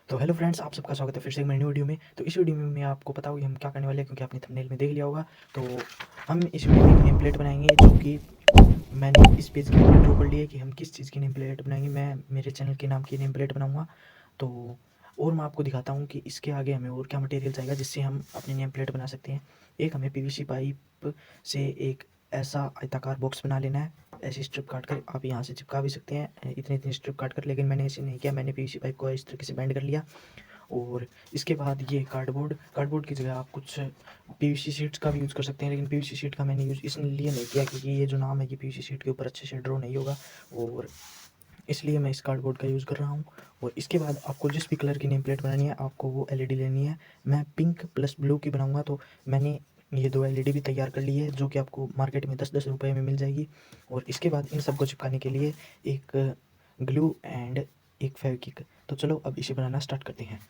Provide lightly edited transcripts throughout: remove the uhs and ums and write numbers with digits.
तो hello friends, आप सबका स्वागत है फिर से एक मेरी न्यू वीडियो में। तो इस वीडियो में मैं आपको बताऊँ कि हम क्या करने वाले हैं, क्योंकि आपने थंबनेल में देख लिया होगा। तो हम इस वीडियो में एक नेम प्लेट बनाएंगे, जो कि मैंने इस पेज के ऊपर ड्रॉ कर ली है कि हम किस चीज़ की नेम प्लेट बनाएंगे। मैं मेरे चैनल के नाम की नेम प्लेट बनाऊँगा। तो और मैं आपको दिखाता हूँ कि इसके आगे हमें और क्या मटेरियल चाहिए जिससे हम अपनी नेम प्लेट बना सकते हैं। एक हमें पीवीसी पाइप से एक ऐसा आयताकार बॉक्स बना लेना है। ऐसी स्ट्रिप काट कर आप यहाँ से चिपका भी सकते हैं, इतनी इतनी स्ट्रिप काट कर, लेकिन मैंने ऐसे नहीं किया। मैंने पीवीसी पाइप को इस तरीके से बेंड कर लिया। और इसके बाद ये कार्डबोर्ड की जगह आप कुछ पीवीसी शीट्स का भी यूज़ कर सकते हैं, लेकिन पीवीसी शीट का मैंने यूज़ इसलिए नहीं किया क्योंकि ये जो नाम है ये पीवीसी शीट के ऊपर अच्छे से ड्रॉ नहीं होगा, और इसलिए मैं इस कार्डबोर्ड का यूज़ कर रहा हूँ। और इसके बाद आपको जिस भी कलर की नेम प्लेट बनानी है, आपको वो एलईडी लेनी है। मैं पिंक प्लस ब्लू की बनाऊँगा, तो मैंने ये 2 एलईडी भी तैयार कर ली है, जो कि आपको मार्केट में 10-10 रुपये में मिल जाएगी। और इसके बाद इन सबको चिपकाने के लिए एक ग्लू एंड एक फेविक्विक। तो चलो अब इसे बनाना स्टार्ट करते हैं।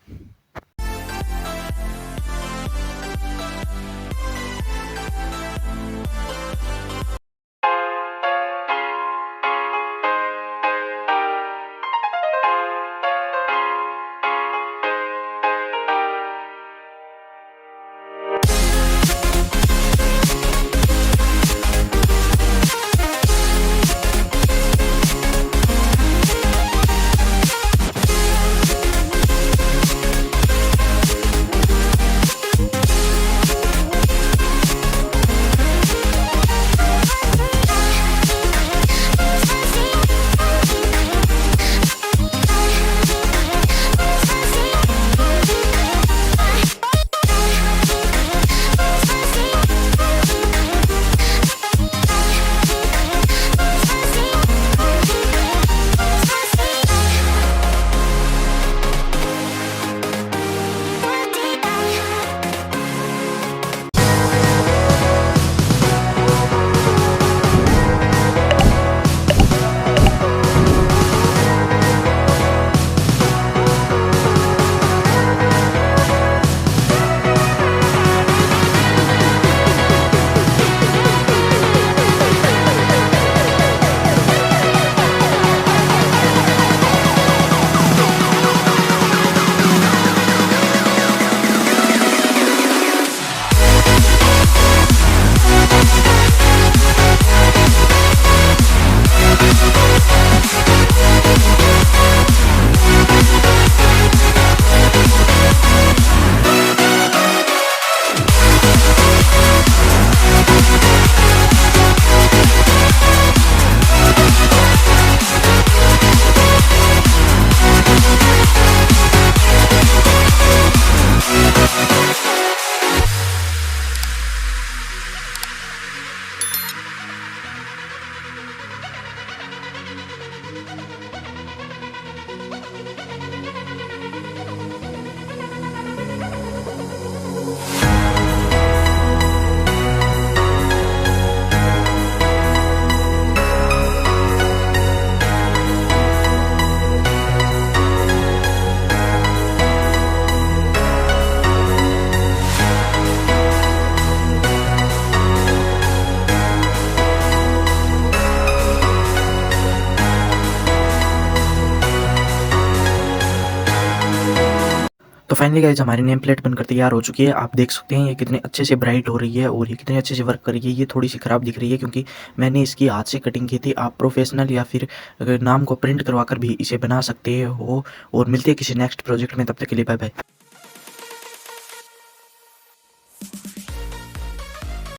तो फाइनली गाइस, हमारी नेम प्लेट बनकर तैयार हो चुकी है। आप देख सकते हैं ये कितने अच्छे से ब्राइट हो रही है और ये कितने अच्छे से वर्क कर रही है। ये थोड़ी सी ख़राब दिख रही है क्योंकि मैंने इसकी हाथ से कटिंग की थी। आप प्रोफेशनल या फिर नाम को प्रिंट करवा कर भी इसे बना सकते हो। और मिलते हैं किसी नेक्स्ट प्रोजेक्ट में, तब तक के लिए बाय बाय।